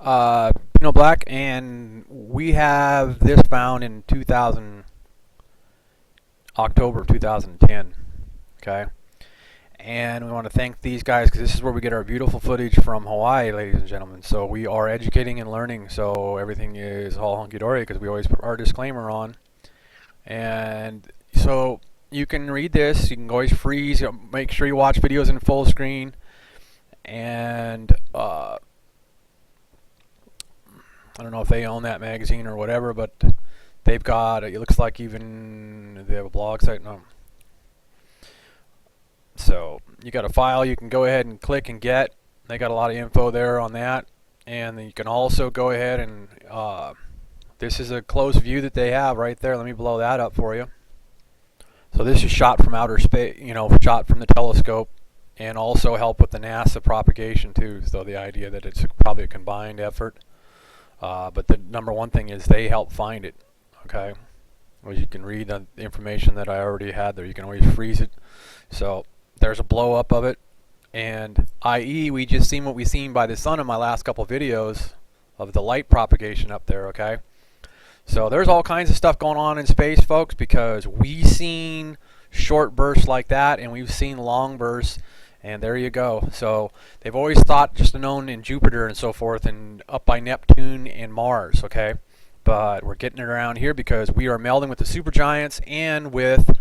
Black, and we have this found in 2000, October of 2010. Okay, and we want to thank these guys because this is where we get our beautiful footage from Hawaii, ladies and gentlemen. So we are educating and learning, so everything is all hunky-dory because we always put our disclaimer on. And so you can read this, you can always freeze, make sure you watch videos in full screen, and I don't know if they own that magazine or whatever, but they've got, it looks like even they have a blog site. No. So you got a file you can go ahead and click and get. They got a lot of info there on that. And you can also go ahead and, this is a close view that they have right there. Let me blow that up for you. So this is shot from outer space, shot from the telescope, and also help with the NASA propagation too. So the idea that it's probably a combined effort. But the number one thing is they help find it, okay? As you can read the information that I already had there. You can always freeze it. So there's a blow up of it. And i.e. we just seen what we seen by the sun in my last couple videos of the light propagation up there, okay? So there's all kinds of stuff going on in space, folks, because we've seen short bursts like that and we've seen long bursts. And there you go. So they've always thought just known in Jupiter and so forth and up by Neptune and Mars, okay? But we're getting it around here because we are melding with the supergiants and with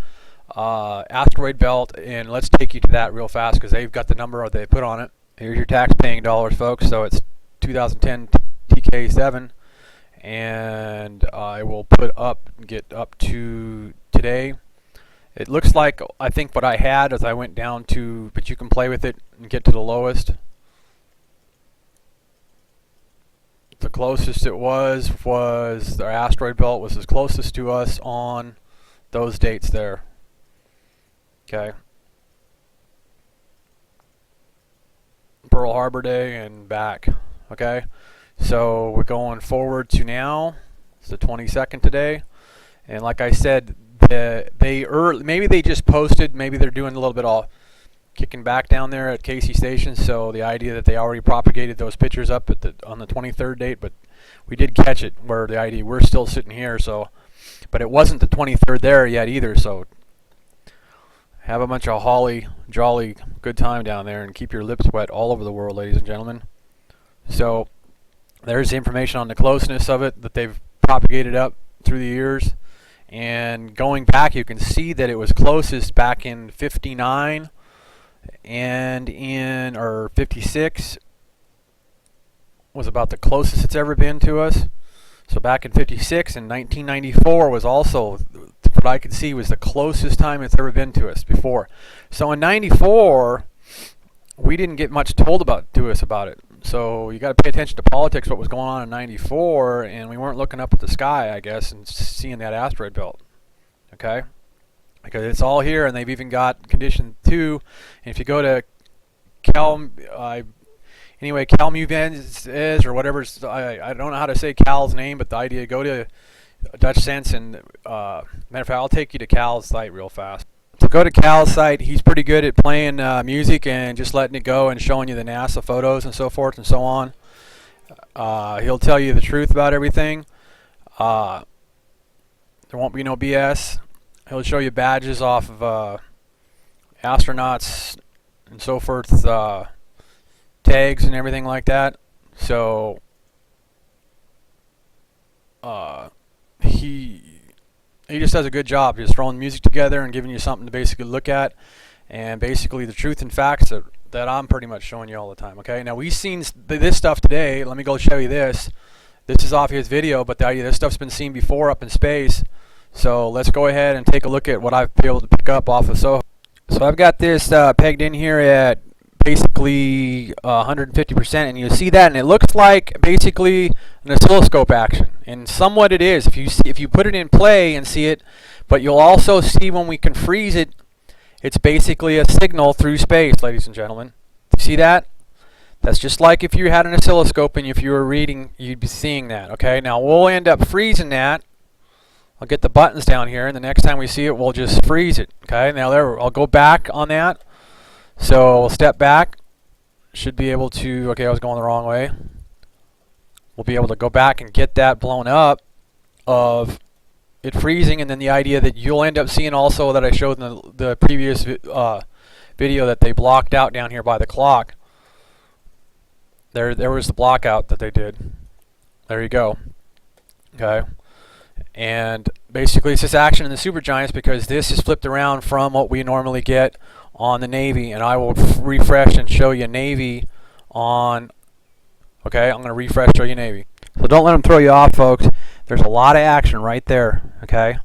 asteroid belt. And let's take you to that real fast because they've got the number they put on it. Here's your tax-paying dollars, folks. So it's 2010 TK7. And I will get up to today. It looks like, I think what I had as I went down to, but you can play with it and get to the lowest. The closest it was the asteroid belt was as closest to us on those dates there. Okay. Pearl Harbor Day and back. Okay. So we're going forward to now. It's the 22nd today. And like I said, maybe they just posted, maybe they're doing a little bit of kicking back down there at Casey Station, so the idea that they already propagated those pictures up on the 23rd date, but we did catch it where the idea we're still sitting here, so, but it wasn't the 23rd there yet either, so have a bunch of holly jolly good time down there and keep your lips wet all over the world, ladies and gentlemen. So there's the information on the closeness of it that they've propagated up through the years. And going back, you can see that it was closest back in 59 and or 56 was about the closest it's ever been to us. So back in 56 and 1994 was also, what I could see, was the closest time it's ever been to us before. So in 94, we didn't get much told to us about it. So you got to pay attention to politics, what was going on in 94, and we weren't looking up at the sky, I guess, and seeing that asteroid belt. Okay? Because it's all here, and they've even got condition 2. And if you go to CalMuvens or whatever, I don't know how to say Cal's name, but the idea, go to Dutch Sense, and matter of fact, I'll take you to Cal's site real fast. So go to Cal's site. He's pretty good at playing music and just letting it go and showing you the NASA photos and so forth and so on. He'll tell you the truth about everything. There won't be no BS. He'll show you badges off of astronauts and so forth, tags and everything like that. So he just does a good job just throwing music together and giving you something to basically look at, and basically the truth and facts that I'm pretty much showing you all the time. Okay, now we've seen this stuff today. Let me go show you this. This is off his video, but the idea, this stuff's been seen before up in space. So let's go ahead and take a look at what I've been able to pick up off of SOHO. So I've got this pegged in here at basically 150%, and you see that, and it looks like basically an oscilloscope action, and somewhat it is if you put it in play and see it. But you'll also see when we can freeze it, it's basically a signal through space, ladies and gentlemen. See that? That's just like if you had an oscilloscope and if you were reading, you'd be seeing that. Okay, now we'll end up freezing that. I'll get the buttons down here, and the next time we see it, we'll just freeze it. Okay, now there, I'll go back on that. So we'll step back. Should be able to, okay, I was going the wrong way. we'll be able to go back and get that blown up of it freezing, and then the idea that you'll end up seeing also that I showed in the previous video that they blocked out down here by the clock. There was the block out that they did. There you go. Okay. And basically it's this action in the Supergiants because this is flipped around from what we normally get on the Navy, and I will refresh and show you Navy on, okay, I'm going to refresh, show you Navy. So don't let them throw you off, folks. There's a lot of action right there, okay,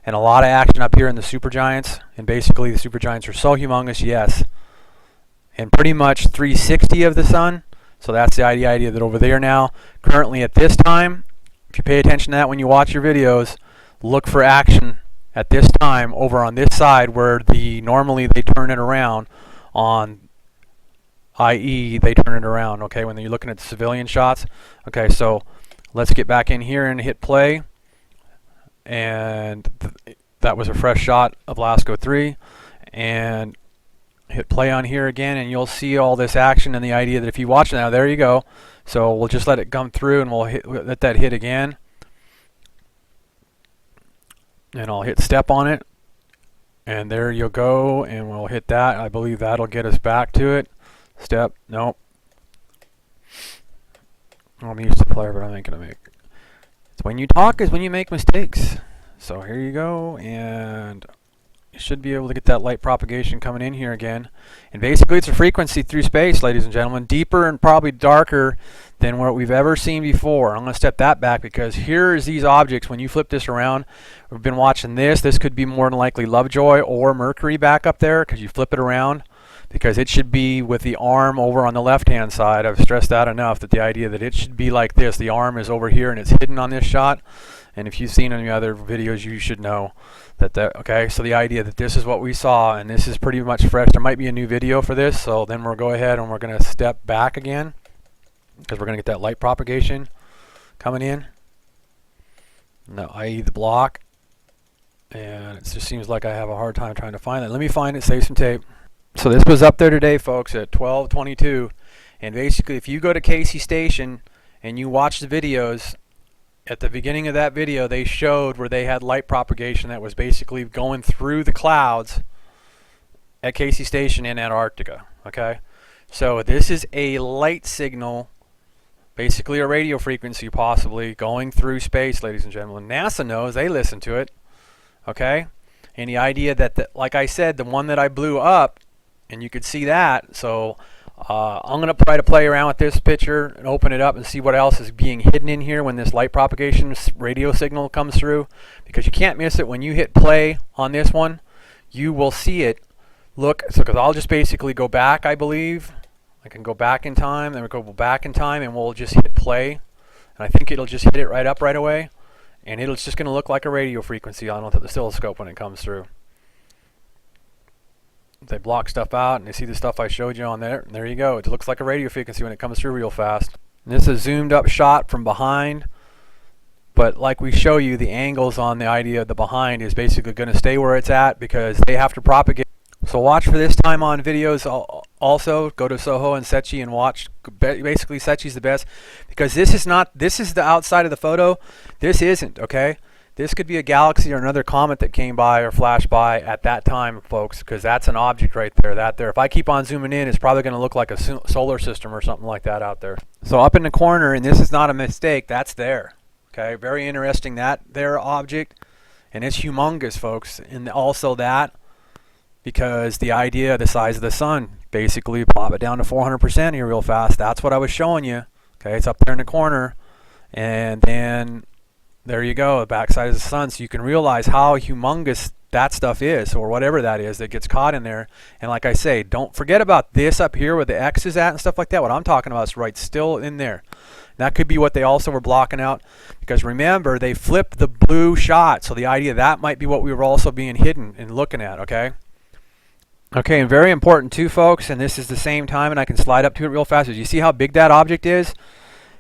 and a lot of action up here in the Supergiants, and basically the Supergiants are so humongous, yes, and pretty much 360 of the sun. So that's the idea that over there now, currently at this time, if you pay attention to that when you watch your videos, look for action at this time over on this side where normally they turn it around on, i.e. they turn it around, okay, when you're looking at the civilian shots. Okay, so let's get back in here and hit play. And that was a fresh shot of LASCO 3. And hit play on here again, and you'll see all this action and the idea that if you watch it now, there you go. So we'll just let it come through, and we'll let that hit again. And I'll hit step on it, and there you'll go, and we'll hit that. I believe that'll get us back to it. Step, nope. I'm used to player, but I ain't gonna make. It's when you talk is when you make mistakes. So here you go, and you should be able to get that light propagation coming in here again. And basically it's a frequency through space, ladies and gentlemen, deeper and probably darker than what we've ever seen before. I'm going to step that back because here is these objects. When you flip this around, we've been watching this. This could be more than likely Lovejoy or Mercury back up there because you flip it around, because it should be with the arm over on the left hand side. I've stressed that enough, that the idea that it should be like this. The arm is over here and it's hidden on this shot. And if you've seen any other videos, you should know that okay, so the idea that this is what we saw, and this is pretty much fresh. There might be a new video for this, so then we'll go ahead and we're going to step back again because we're going to get that light propagation coming in. No, i.e. the block. And it just seems like I have a hard time trying to find it. Let me find it, save some tape. So this was up there today, folks, at 12:22. And basically, if you go to Casey Station and you watch the videos, at the beginning of that video, they showed where they had light propagation that was basically going through the clouds at Casey Station in Antarctica. Okay, so this is a light signal, basically a radio frequency possibly going through space, ladies and gentlemen. NASA knows, they listen to it. Okay, and the idea that, like I said, the one that I blew up, and you could see that, so I'm going to try to play around with this picture and open it up and see what else is being hidden in here when this light propagation radio signal comes through, because you can't miss it. When you hit play on this one, you will see it. Look, so because I'll just basically go back, I believe. I can go back in time, then we go back in time, and we'll just hit play. And I think it'll just hit it right up right away. And it's just going to look like a radio frequency on the oscilloscope when it comes through. They block stuff out, and you see the stuff I showed you on there. And there you go. It looks like a radio frequency when it comes through real fast. And this is a zoomed up shot from behind. But like we show you, the angles on the idea of the behind is basically going to stay where it's at because they have to propagate. So watch for this time on videos also. Go to Soho and Secchi and watch. Basically, Secchi's the best because this is the outside of the photo. This isn't, okay? This could be a galaxy or another comet that came by or flashed by at that time, folks, because that's an object right there. That there. If I keep on zooming in, it's probably going to look like a solar system or something like that out there. So up in the corner, and this is not a mistake, that's there. Okay, very interesting, that there object, and it's humongous, folks. And also that, because the idea of the size of the sun, basically pop it down to 400% here real fast. That's what I was showing you. Okay, it's up there in the corner, and then there you go, the backside of the sun, so you can realize how humongous that stuff is, or whatever that is that gets caught in there. And like I say, don't forget about this up here where the X is at and stuff like that. What I'm talking about is right still in there. That could be what they also were blocking out, because remember, they flipped the blue shot, so the idea that might be what we were also being hidden and looking at, okay? Okay, and very important too, folks, and this is the same time, and I can slide up to it real fast. You see how big that object is?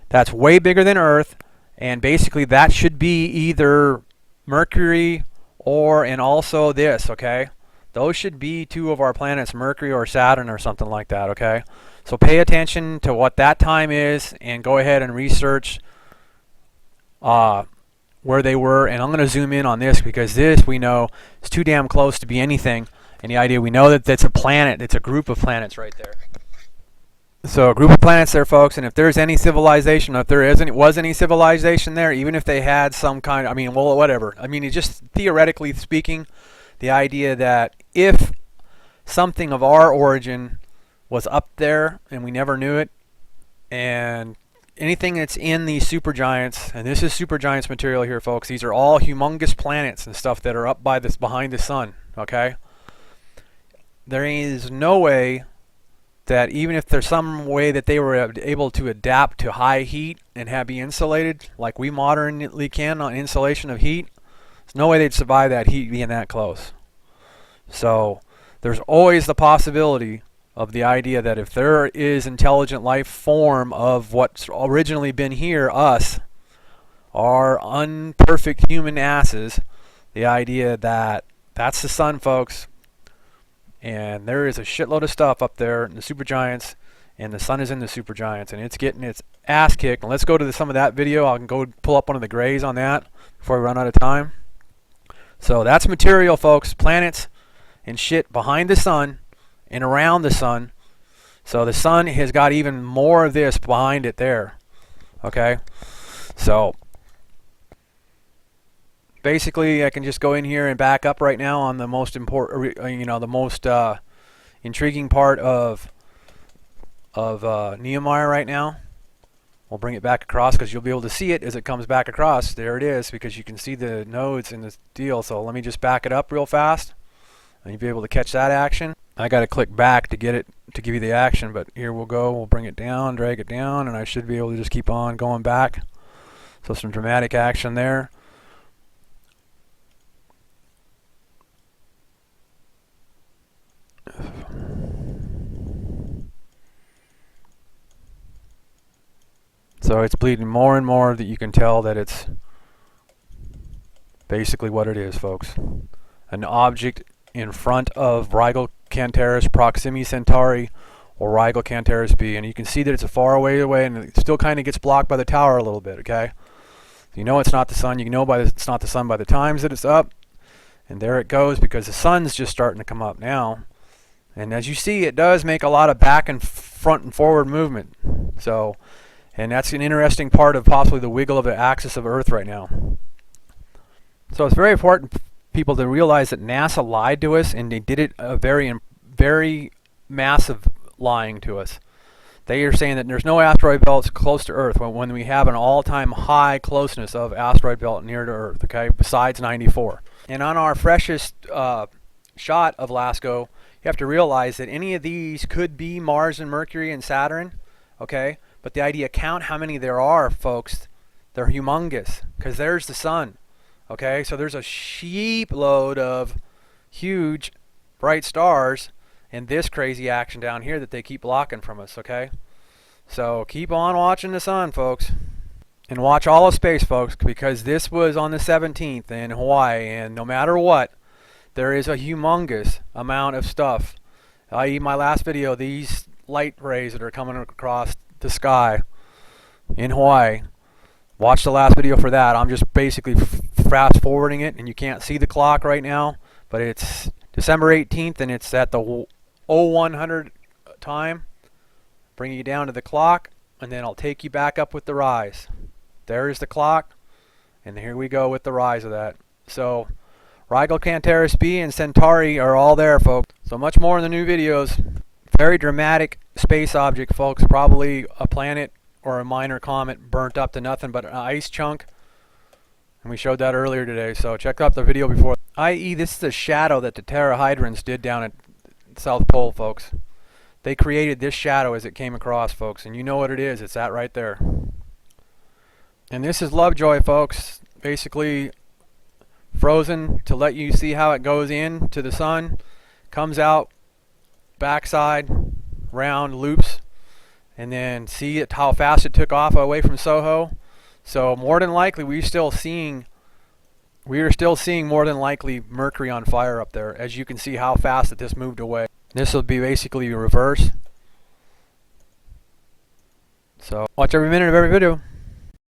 That's way bigger than Earth. And basically that should be either Mercury and also this, okay? Those should be two of our planets, Mercury or Saturn or something like that, okay? So pay attention to what that time is and go ahead and research where they were, and I'm going to zoom in on this because this we know is too damn close to be anything. And the idea, we know that that's a planet, it's a group of planets right there. So a group of planets there, folks, and if there's any civilization, if there was any civilization there, even if they had some kind, I mean, well, whatever. I mean, it's just theoretically speaking, the idea that if something of our origin was up there and we never knew it, and anything that's in these supergiants, and this is supergiants material here, folks, these are all humongous planets and stuff that are up by this, behind the sun, okay? There is no way that even if there's some way that they were able to adapt to high heat and be insulated like we modernly can on insulation of heat, there's no way they'd survive that heat being that close. So there's always the possibility of the idea that if there is intelligent life form of what's originally been here, us, our unperfect human asses, the idea that that's the sun, folks. And there is a shitload of stuff up there in the supergiants, and the sun is in the supergiants, and it's getting its ass kicked. And let's go to some of that video. I can go pull up one of the grays on that before we run out of time. So that's material, folks. Planets and shit behind the sun and around the sun. So the sun has got even more of this behind it there. Okay? So basically, I can just go in here and back up right now on the most important, the most intriguing part of Nehemiah right now. We'll bring it back across because you'll be able to see it as it comes back across. There it is, because you can see the nodes in this deal. So let me just back it up real fast, and you'll be able to catch that action. I got to click back to get it to give you the action, but here we'll go. We'll bring it down, drag it down, and I should be able to just keep on going back. So some dramatic action there. So it's bleeding more and more that you can tell that it's basically what it is, folks. An object in front of Rigel Cantaris Proxima Centauri or Rigel Cantaris B. And you can see that it's a far away, and it still kind of gets blocked by the tower a little bit, okay? So you know it's not the sun. You know it's not the sun by the times that it's up. And there it goes, because the sun's just starting to come up now. And as you see, it does make a lot of back and front and forward movement. So, and that's an interesting part of possibly the wiggle of the axis of Earth right now. So it's very important, people, to realize that NASA lied to us, and they did it a very massive lying to us. They are saying that there's no asteroid belts close to Earth when we have an all-time high closeness of asteroid belt near to Earth, okay, besides 94. And on our freshest shot of LASCO, you have to realize that any of these could be Mars and Mercury and Saturn, okay? But the idea, count how many there are, folks. They're humongous, because there's the sun, okay? So there's a sheep load of huge bright stars and this crazy action down here that they keep blocking from us, okay? So keep on watching the sun, folks. And watch all of space, folks, because this was on the 17th in Hawaii, and no matter what, there is a humongous amount of stuff. I.e. my last video, these light rays that are coming across the sky in Hawaii. Watch the last video for that. I'm just basically fast forwarding it, and you can't see the clock right now, but it's December 18th, and it's at the 0100 time. Bring you down to the clock, and then I'll take you back up with the rise. There's the clock, and here we go with the rise of that. So Rigel Cantaris B and Centauri are all there, folks. So much more in the new videos. Very dramatic space object, folks. Probably a planet or a minor comet burnt up to nothing but an ice chunk. And we showed that earlier today, so check out the video before. I.e. this is a shadow that the Terahydrons did down at South Pole, folks. They created this shadow as it came across, folks, and you know what it is. It's that right there. And this is Lovejoy, folks. Basically frozen to let you see how it goes in to the sun, comes out backside, round, loops, and then see it, how fast it took off away from Soho. So more than likely we are still seeing more than likely Mercury on fire up there, as you can see how fast that this moved away. This will be basically reverse. So watch every minute of every video.